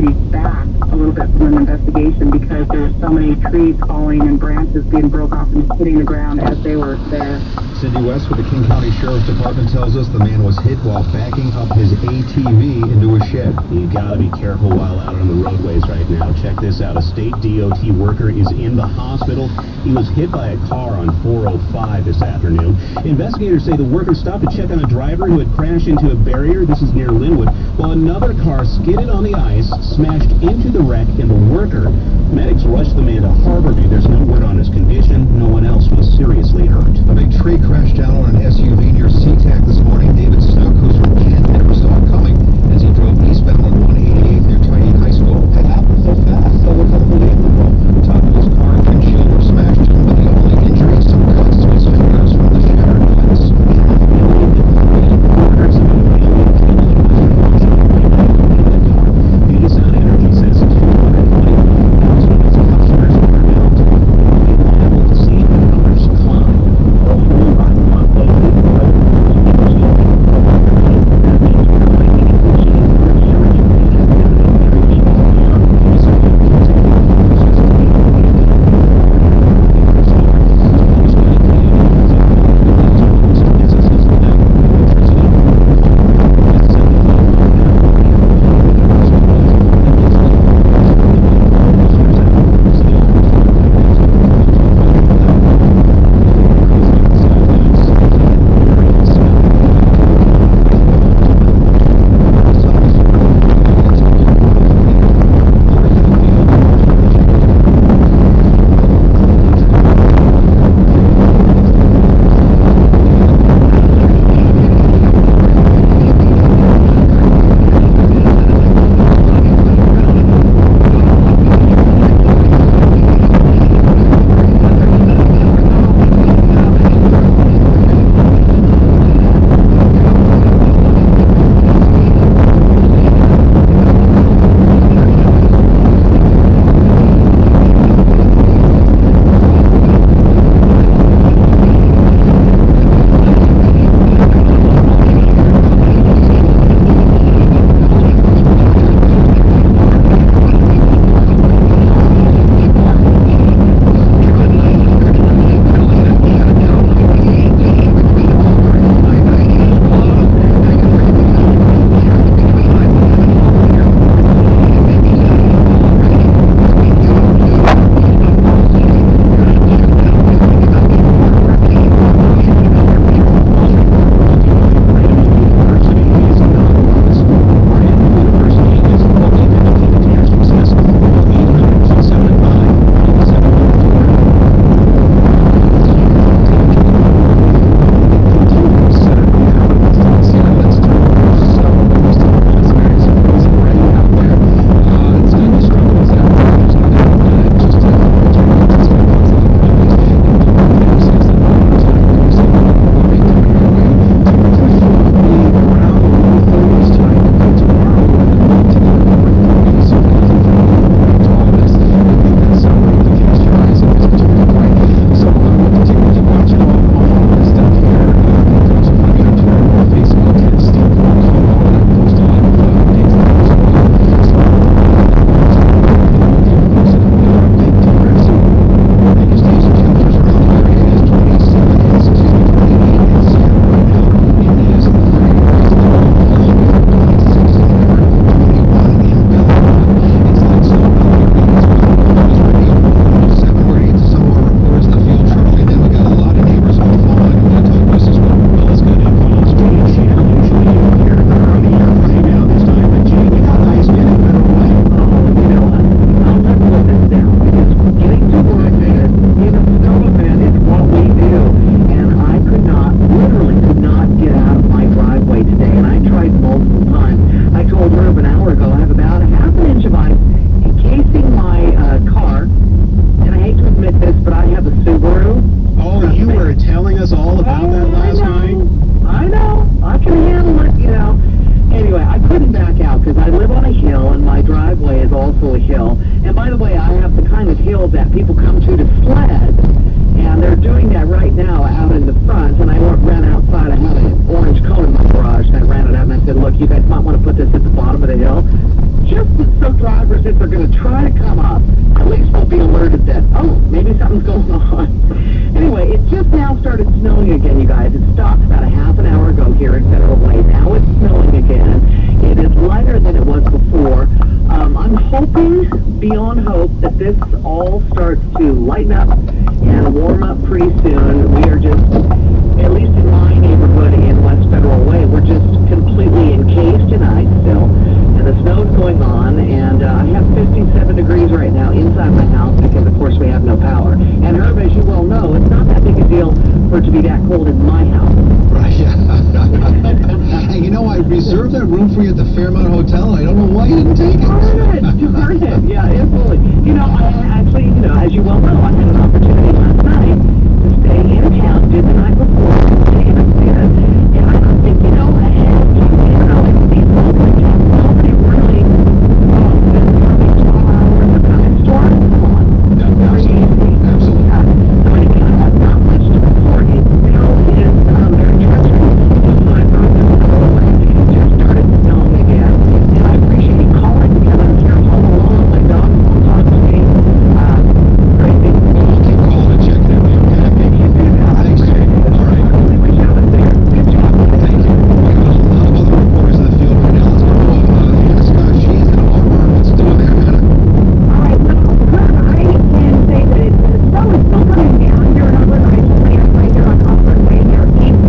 property back a little bit from an investigation because there were so many trees falling and branches being broke off and hitting the ground as they were there. Cindy West with the King County Sheriff's Department tells us the man was hit while backing up his ATV into a shed. You gotta be careful while out on the roadways right now. Check this out. A state DOT worker is in the hospital. He was hit by a car on 405 this afternoon. Investigators say the worker stopped to check on a driver who had crashed into a barrier. This is near Linwood, while another car skidded on the ice, smashed into the wreck, and the worker. Medics rushed the man to Harborview. There's no word on his condition. No one else was seriously hurt. A big tree crashed down on an SUV near SeaTac this morning. David Snook, who's from Kent, never saw it coming as he drove eastbound on 188 near Trinity High School. It happened so fast, so it's unbelievable. Top of his car and windshield were smashed in, but the only injury is some cuts to his fingers from the shattered glass. you guys might want to put this at the bottom of the hill, just so dry started snowing again, you guys. It stopped about a half an hour ago here in Federal Way. Now it's snowing again. It is lighter than it was before. I'm hoping, beyond hope, that this all starts to lighten up and warm up pretty soon. We are just, at least in my neighborhood in West Federal Way, we're just completely encased in ice still. And the snow's going on, and I have 57 degrees right now inside my house because, of course, we have no power. And Herb, as you well know, it's not that big a deal for it to be that cold in my house. Right, yeah. Hey, you know, I reserved that room for you at the Fairmount Hotel. I don't know why you didn't take it. Darn it. Yeah, absolutely. You know, I actually, you know, as you well know, I had an opportunity last night to stay in town, did the night before, stay in a bed, and I don't think, you know, I had, you know, these local jobs, nobody really, been coming 12 hours or coming storms on. Very easy. Absolutely. Yeah. So anyway, I have not much to report. It still is, very stressful. My road is still away. It just started snowing again, and I appreciate you calling because I'm here home alone. My dog won't talk to me. Crazy. Well, keep calling and check that way, okay? Thanks, Jay. All right. I wish I was there. Good job. Thank you. Well, there's a lot of other reporters in the field right now. Let's go to Hannah Scott. She's in Auburn. What's it doing there, Hannah? All right, so I can say that the snow is still coming down here in Auburn. I just ran right here on Auburn Way here, east.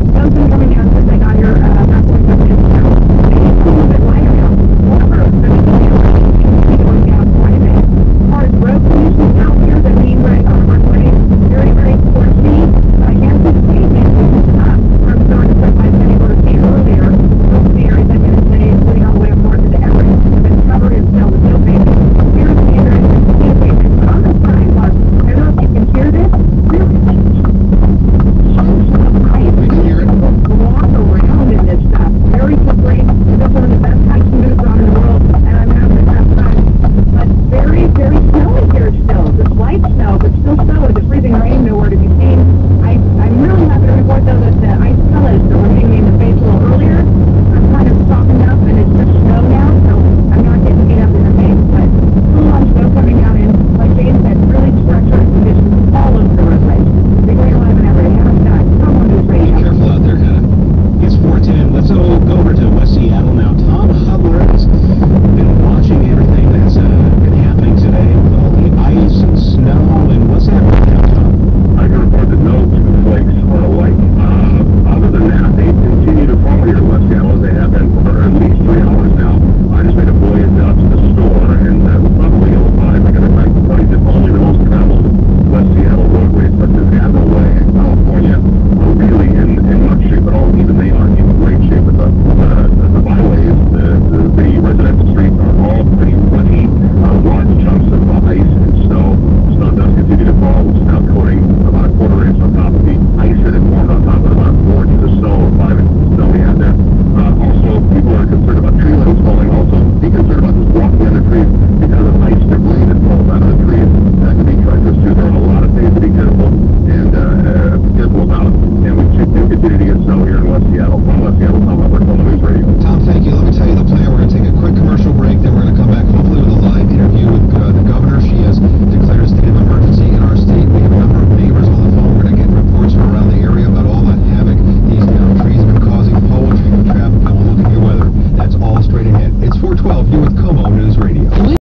Snow's been coming down since I got here about 45 minutes ago. And it's a little bit lighter now. However, there's going down quite a bit. As far as road conditions out here, the main right Auburn Way, very, very scorchy. I can't see the pavement. I'm starting to step by Penny Road earlier. Most of the areas I'm going to say, including all the way up north into Everett, have been covered in snow with no pavement. Here's the area that's no pavement. But on the sidewalk, I don't know if you can hear this. Really chunks of ice. I can hear it. Walk around in this stuff. Very slippery. This is one of the best hiking moves on in the world, and I'm having the best time. But very, very snowy here still. Just light snow, but still snowy. The freezing rain nowhere to be seen. I'm really happy to report, though, that the ice pellets that were hitting me in the face a little earlier are kind of softened up, and it's just snow now, so I'm not getting beat up in the face. But full on snow coming down, and like Jane said, really treacherous conditions all over the roadways. Big way 11 every half time. Someone who's ready. Be careful out there, Hannah. It's 4:10. Let's go over to West Seattle now. Tom Hubler has been watching everything that's been happening today with all the ice and snow. And what's happening now, Tom? I can report that no two flakes are alike. Other than that, they continue to fall here in West Seattle as they have been for at least 3 hours now. I just made a voyage out to the store, and probably you'll find they're going to find that only the most traveled West Seattle roadways, such as Apple Way and California, are really in much shape at all. Even they aren't in great shape. But the byways, the residential streets are all pretty muddy. Large chunks of ice and snow. Snow does continue to fall, which is now coating about a quarter inch on top of the ice that had formed on top of about 4 inches of snow or 5 inches of snow we had there. Also, people are concerned about tree limbs falling. Also, be concerned about just walking under trees because of ice debris that falls out of the trees. That can be treacherous too. There are a lot of things to be careful and careful about. And we should continue to get snow here in West Seattle. From West Seattle,